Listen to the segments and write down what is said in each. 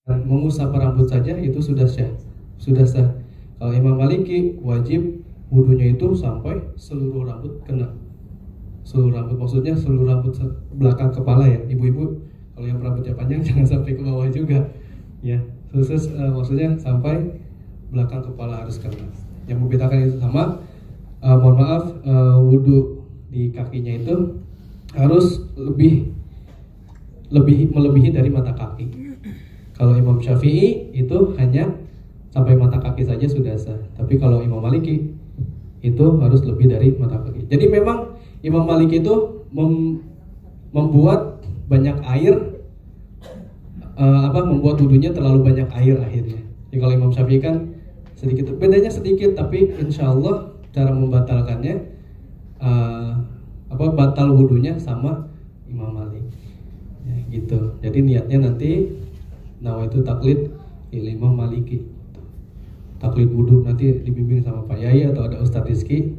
mengusap rambut saja itu sudah sah. Sudah sah. Kalau Imam Maliki wajib wudunya itu sampai seluruh rambut kena. Seluruh rambut maksudnya seluruh rambut belakang kepala ya. Ibu-ibu kalau yang rambutnya panjang jangan sampai ke bawah juga. Ya, khusus maksudnya sampai belakang kepala harus kena. Yang membedakan itu sama mohon maaf wudu di kakinya itu harus melebihi dari mata kaki. Kalau Imam Syafi'i itu hanya sampai mata kaki saja sudah sah. Tapi kalau Imam Maliki itu harus lebih dari mata kaki. Jadi memang Imam Maliki itu membuat banyak air, membuat wudunya terlalu banyak air akhirnya. Jadi kalau Imam Syafi'i kan sedikit, bedanya sedikit, tapi insya Allah cara membatalkannya batal wudunya sama Imam Malik. Ya, gitu. Jadi niatnya nanti nawaitu taklid Imam Maliki. Taklid wudu nanti dibimbing sama Pak Yai atau ada Ustadz Rizky.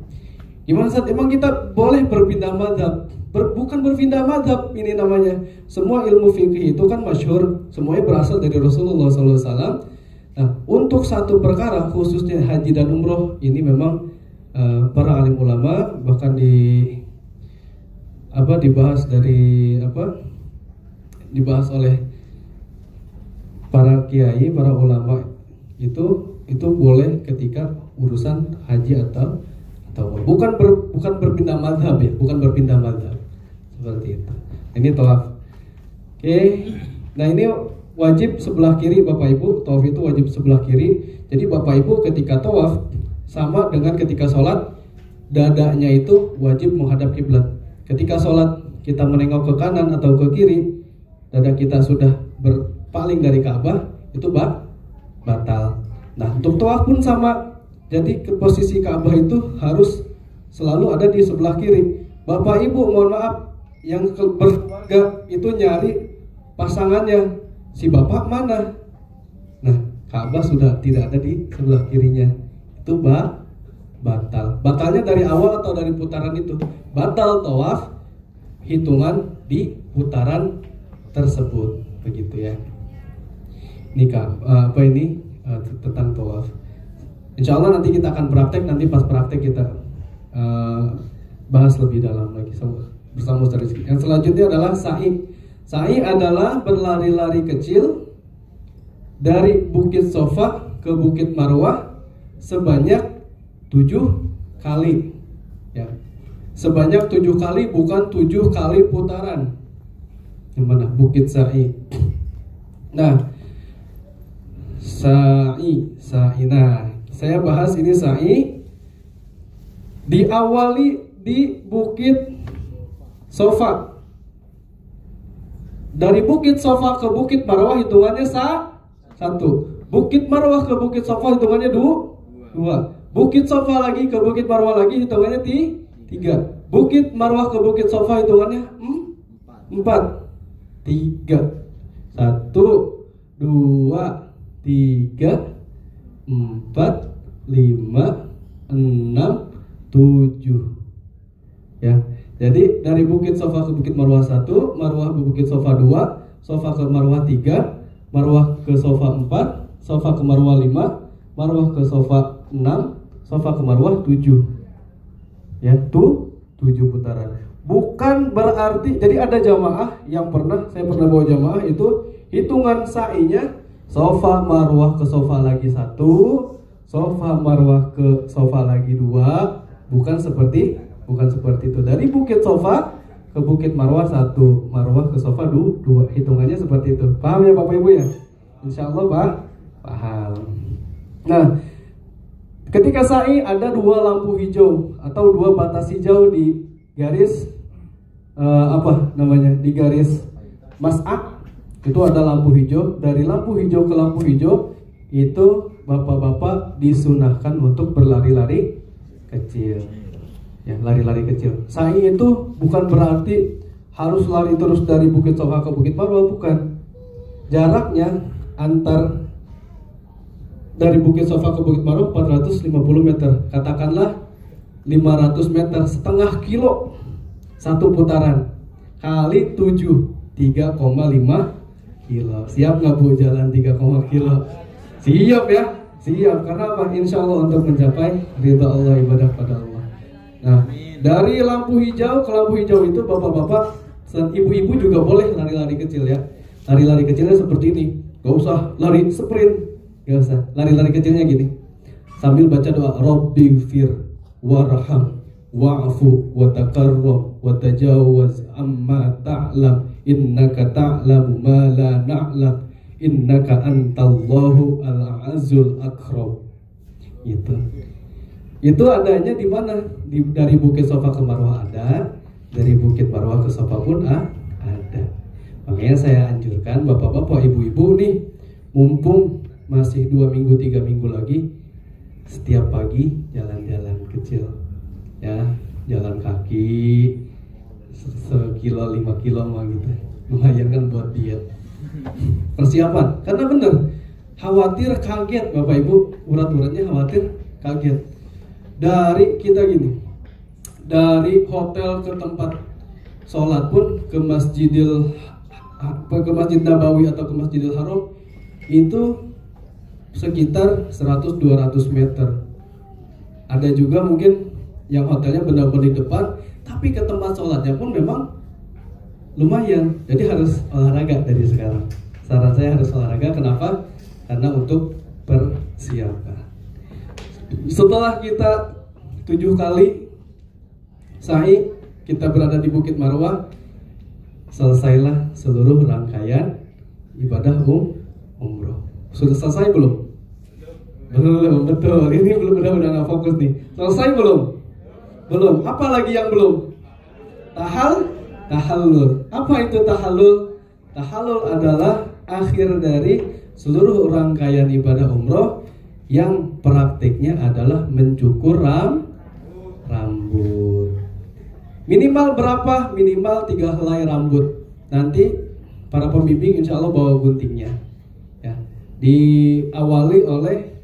Gimana saat emang kita boleh berpindah madhab? Bukan berpindah madhab ini namanya. Semua ilmu fikih itu kan masyhur, semuanya berasal dari Rasulullah SAW. Nah, untuk satu perkara khususnya haji dan umroh ini memang para alim ulama bahkan dibahas oleh para kiai, para ulama itu boleh ketika urusan haji atau bukan berpindah mazhab ya, bukan berpindah mazhab seperti itu. Ini tawaf. Oke. Nah, ini wajib sebelah kiri Bapak Ibu. Tawaf itu wajib sebelah kiri. Jadi Bapak Ibu ketika tawaf sama dengan ketika sholat, dadanya itu wajib menghadap kiblat. Ketika sholat kita menengok ke kanan atau ke kiri, dada kita sudah berpaling dari Ka'bah, itu batal. Nah, untuk tawaf pun sama. Jadi ke posisi Ka'bah itu harus selalu ada di sebelah kiri. Bapak Ibu mohon maaf, yang berkeluarga itu nyari pasangannya, si bapak mana? Nah, Ka'bah sudah tidak ada di sebelah kirinya. Itu batal. Batalnya dari awal atau dari putaran itu? Batal tawaf hitungan di putaran tersebut, begitu ya. Ini tentang tawaf. Insya Allah nanti kita akan praktek, nanti pas praktek kita bahas lebih dalam lagi bersama Ustaz Rizky. Yang selanjutnya adalah sa'i. Sa'i adalah berlari-lari kecil dari Bukit Sofa ke Bukit Marwah sebanyak 7 kali. Ya. Sebanyak 7 kali, bukan 7 kali putaran. Yang mana? Bukit Sa'i. Nah, sa'i. Nah, saya bahas ini sa'i diawali di Bukit Sofa. Dari Bukit Sofa ke Bukit Marwah hitungannya 1. Bukit Marwah ke Bukit Sofa hitungannya 2. Bukit Sofa lagi ke Bukit Marwah lagi hitungannya 3. Bukit Marwah ke Bukit Sofa hitungannya 4. 3. 1, 2, 3, 4, 5, 6, 7. Ya. Jadi dari Bukit Sofa ke Bukit Marwah 1, Marwah ke Bukit Sofa 2, Sofa ke Marwah 3, Marwah ke Sofa 4, Sofa ke Marwah 5, Marwah ke Sofa 6, Sofa ke Marwah 7. Ya, tuh 7 putaran. Bukan berarti, jadi ada jamaah yang saya pernah bawa jamaah itu hitungan sa'inya Sofa Marwah ke Sofa lagi 1, Sofa Marwah ke Sofa lagi 2, bukan seperti itu. Dari Bukit Sofa ke Bukit Marwah 1, Marwah ke Sofa 2, hitungannya seperti itu. Paham ya Bapak Ibu ya? Insya Allah paham. Nah, ketika sa'i ada 2 lampu hijau atau 2 batas hijau di garis di garis mas'ak. Itu ada lampu hijau. Dari lampu hijau ke lampu hijau itu bapak-bapak disunahkan untuk berlari-lari kecil. Ya, lari-lari kecil. Sa'i itu bukan berarti harus lari terus dari Bukit Sofa ke Bukit Marwah, bukan. Jaraknya dari Bukit Sofa ke Bukit Marwah 450 meter. Katakanlah 500 meter, setengah kilo satu putaran kali 7, 3,5 kilo. Siap nggak Bu jalan 3, kilo? Siap ya? Siap, karena apa? Insya Allah untuk mencapai ridha Allah, ibadah pada Allah. Nah, dari lampu hijau ke lampu hijau itu bapak-bapak dan ibu-ibu juga boleh lari-lari kecil ya. Lari-lari kecilnya seperti ini. Gak usah lari sprint, gak usah. Lari-lari kecilnya gini. Sambil baca doa, Rabbighfir warham wa'fu wa takarram wa tajawaz amma ta'lam innaka ta'lamu ma la na'lam innaka antallahu al-azul akram. Itu adanya di mana? Dari Bukit Sofa ke Marwah ada, dari Bukit Marwah ke Sofa pun ada. Makanya saya anjurkan bapak-bapak, ibu-ibu nih, mumpung masih 2 minggu 3 minggu lagi, setiap pagi jalan-jalan kecil ya, jalan kaki 1 kilo 5 kilo mah gitu, lumayan kan buat diet. Persiapan, karena bener khawatir kaget bapak ibu, urat-uratnya khawatir kaget. Dari kita gini, dari hotel ke tempat sholat pun ke Masjid Nabawi atau ke Masjidil Haram itu sekitar 100-200 meter. Ada juga mungkin yang hotelnya benar-benar di depan, tapi ke tempat sholatnya pun memang lumayan. Jadi harus olahraga dari sekarang. Saran saya harus olahraga. Kenapa? Karena untuk persiapan. Setelah kita 7 kali sa'i, kita berada di Bukit Marwah, selesailah seluruh rangkaian ibadah umroh. Sudah selesai belum? Belum, betul. Ini belum, udah nggak fokus nih. Selesai belum? Belum. Apa lagi yang belum? Tahallul. Apa itu tahallul? Tahallul adalah akhir dari seluruh rangkaian ibadah umroh yang praktiknya adalah mencukur rambut. Minimal berapa? Minimal 3 helai rambut. Nanti para pembimbing insya Allah bawa guntingnya. Ya. Diawali oleh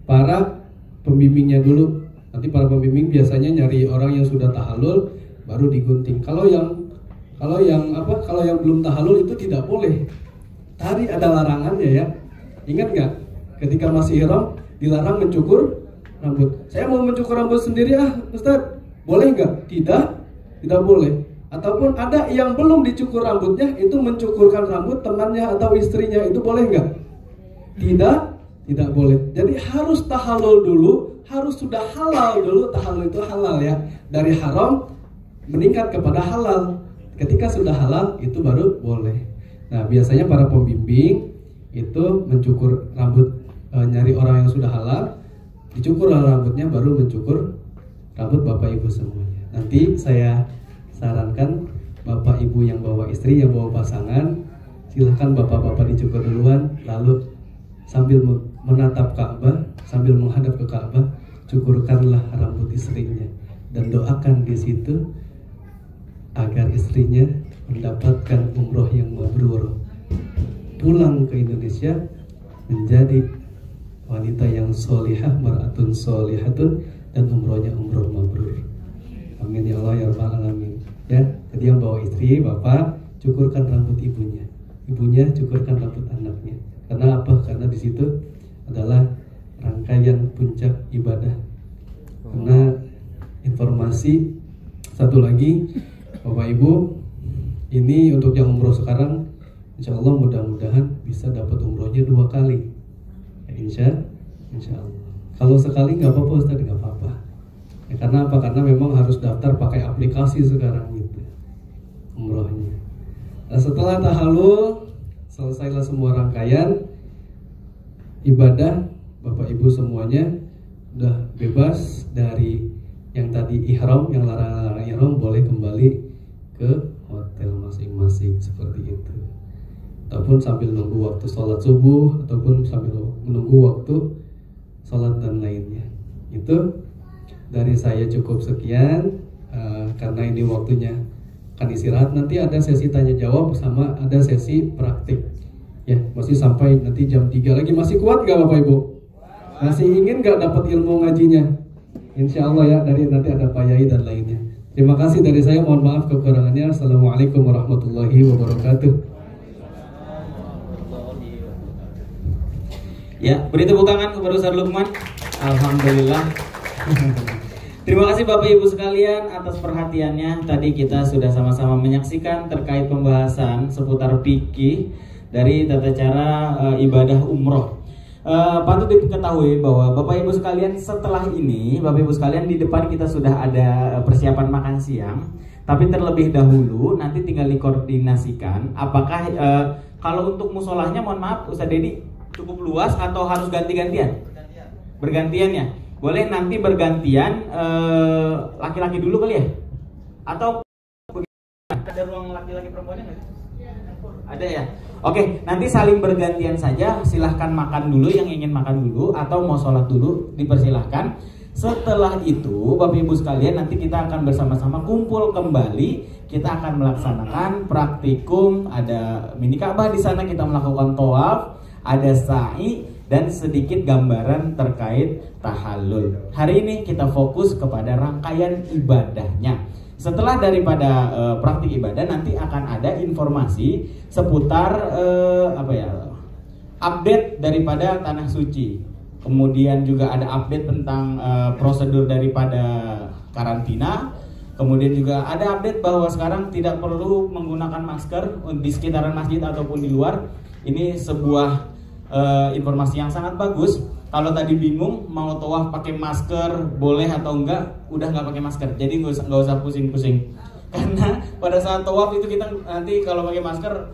para pembimbingnya dulu. Nanti para pembimbing biasanya nyari orang yang sudah tahallul baru digunting. Kalau yang belum tahallul itu tidak boleh. Tadi ada larangannya ya. Ingat nggak? Ketika masih ihram dilarang mencukur rambut. Saya mau mencukur rambut sendiri Ustaz, boleh nggak? Tidak boleh. Ataupun ada yang belum dicukur rambutnya, itu mencukurkan rambut temannya atau istrinya, itu boleh nggak? Tidak boleh. Jadi harus tahallul dulu, harus sudah halal dulu. Tahallul itu halal ya, dari haram meningkat kepada halal. Ketika sudah halal itu baru boleh. Nah biasanya para pembimbing itu mencukur rambut, nyari orang yang sudah halal, dicukur rambutnya, baru mencukur rambut bapak ibu semuanya. Nanti saya sarankan bapak ibu yang bawa istri, yang bawa pasangan, silahkan bapak-bapak dicukur duluan, lalu sambil menatap Ka'bah, sambil menghadap ke Ka'bah, cukurkanlah rambut istrinya dan doakan di situ agar istrinya mendapatkan umroh yang mabrur, pulang ke Indonesia menjadi wanita yang solihah, mar'atun solihatun, dan umrohnya umroh mabrur. Amin ya Allah ya Rabbal alamin. Ya, jadi yang bawa istri, bapak cukurkan rambut ibunya, ibunya cukurkan rambut anaknya. Karena apa? Karena di situ adalah rangkaian puncak ibadah. Karena informasi satu lagi, bapak ibu, ini untuk yang umroh sekarang, insya Allah mudah-mudahan bisa dapat umrohnya 2 kali. Ya, insya Allah. Kalau sekali nggak apa-apa Ustaz, nggak apa-apa. Ya, karena apa? Karena memang harus daftar pakai aplikasi sekarang gitu, umrohnya. Nah, setelah tahallul, selesailah semua rangkaian ibadah, bapak ibu semuanya udah bebas dari yang tadi ihram, yang larang-larang ihram, boleh kembali ke hotel masing-masing seperti itu. Ataupun sambil nunggu waktu sholat subuh, ataupun sambil menunggu waktu sholat dan lainnya. Itu dari saya cukup sekian, karena ini waktunya akan istirahat. Nanti ada sesi tanya jawab sama ada sesi praktik ya, masih sampai nanti jam 3 lagi. Masih kuat gak Bapak Ibu? Masih ingin gak dapat ilmu ngajinya? Insya Allah ya, dari nanti ada Pak Yai dan lainnya. Terima kasih dari saya, mohon maaf kekurangannya. Assalamualaikum warahmatullahi wabarakatuh. Ya, beri tepuk tangan kepada Ustaz Lukman. Alhamdulillah. Terima kasih Bapak Ibu sekalian atas perhatiannya. Tadi kita sudah sama-sama menyaksikan terkait pembahasan seputar fikih dari tata cara ibadah umroh. Patut diketahui bahwa Bapak Ibu sekalian, setelah ini Bapak Ibu sekalian, di depan kita sudah ada persiapan makan siang. Tapi terlebih dahulu nanti tinggal dikoordinasikan apakah kalau untuk musolahnya, mohon maaf Ustaz Dedi, cukup luas atau harus ganti-gantian? Bergantian ya. Boleh nanti bergantian, laki-laki dulu kali ya? Atau ada ruang laki-laki perempuannya nggak? Ada ya? Oke, nanti saling bergantian saja. Silahkan makan dulu yang ingin makan dulu, atau mau sholat dulu dipersilahkan. Setelah itu Bapak Ibu sekalian, nanti kita akan bersama-sama kumpul kembali. Kita akan melaksanakan praktikum. Ada mini Ka'bah di sana, kita melakukan tawaf, ada sa'i, dan sedikit gambaran terkait tahallul. Hari ini kita fokus kepada rangkaian ibadahnya. Setelah daripada praktik ibadah, nanti akan ada informasi seputar update daripada tanah suci. Kemudian juga ada update tentang prosedur daripada karantina. Kemudian juga ada update bahwa sekarang tidak perlu menggunakan masker di sekitaran masjid ataupun di luar. Ini sebuah informasi yang sangat bagus. Kalau tadi bingung mau tawaf pakai masker boleh atau enggak, udah nggak pakai masker. Jadi nggak usah pusing-pusing. Karena pada saat tawaf itu kita nanti kalau pakai masker,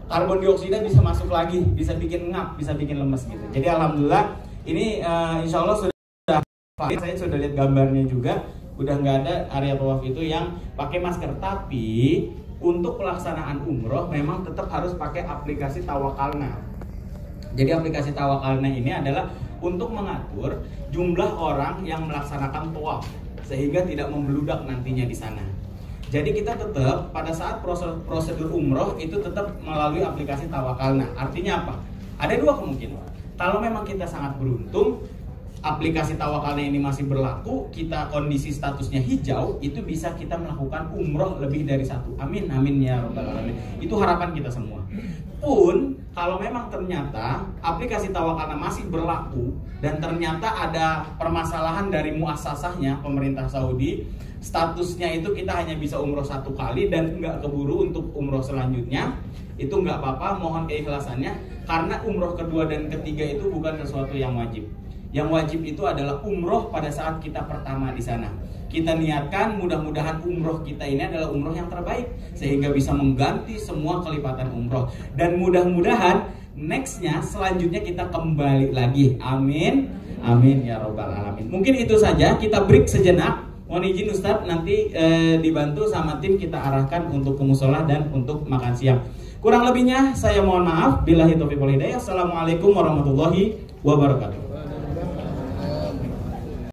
karbon dioksida bisa masuk lagi, bisa bikin ngap, bisa bikin lemes gitu. Jadi alhamdulillah ini insya Allah sudah, saya sudah lihat gambarnya juga, udah nggak ada area tawaf itu yang pakai masker. Tapi untuk pelaksanaan umroh memang tetap harus pakai aplikasi Tawakalna. Jadi aplikasi Tawakalna ini adalah untuk mengatur jumlah orang yang melaksanakan tawaf sehingga tidak membludak nantinya di sana. Jadi kita tetap pada saat prosedur umroh itu tetap melalui aplikasi Tawakalna. Artinya apa? Ada dua kemungkinan. Kalau memang kita sangat beruntung, aplikasi Tawakalna ini masih berlaku, kita kondisi statusnya hijau, itu bisa kita melakukan umroh lebih dari satu. Amin, amin ya rabbal alamin. Itu harapan kita semua. Pun kalau memang ternyata aplikasi Tawakalna masih berlaku dan ternyata ada permasalahan dari muassasahnya, pemerintah Saudi, statusnya itu kita hanya bisa umroh satu kali dan nggak keburu untuk umroh selanjutnya, itu nggak apa-apa, mohon keikhlasannya, karena umroh kedua dan ketiga itu bukan sesuatu yang wajib. Yang wajib itu adalah umroh pada saat kita pertama di sana. Kita niatkan mudah-mudahan umroh kita ini adalah umroh yang terbaik sehingga bisa mengganti semua kelipatan umroh. Dan mudah-mudahan nextnya selanjutnya kita kembali lagi. Amin, amin ya robbal alamin. Mungkin itu saja, kita break sejenak. Mohon izin Ustadz, nanti dibantu sama tim kita arahkan untuk ke musola dan untuk makan siang. Kurang lebihnya saya mohon maaf. Billahi taufiq wal hidayah. Assalamualaikum warahmatullahi wabarakatuh.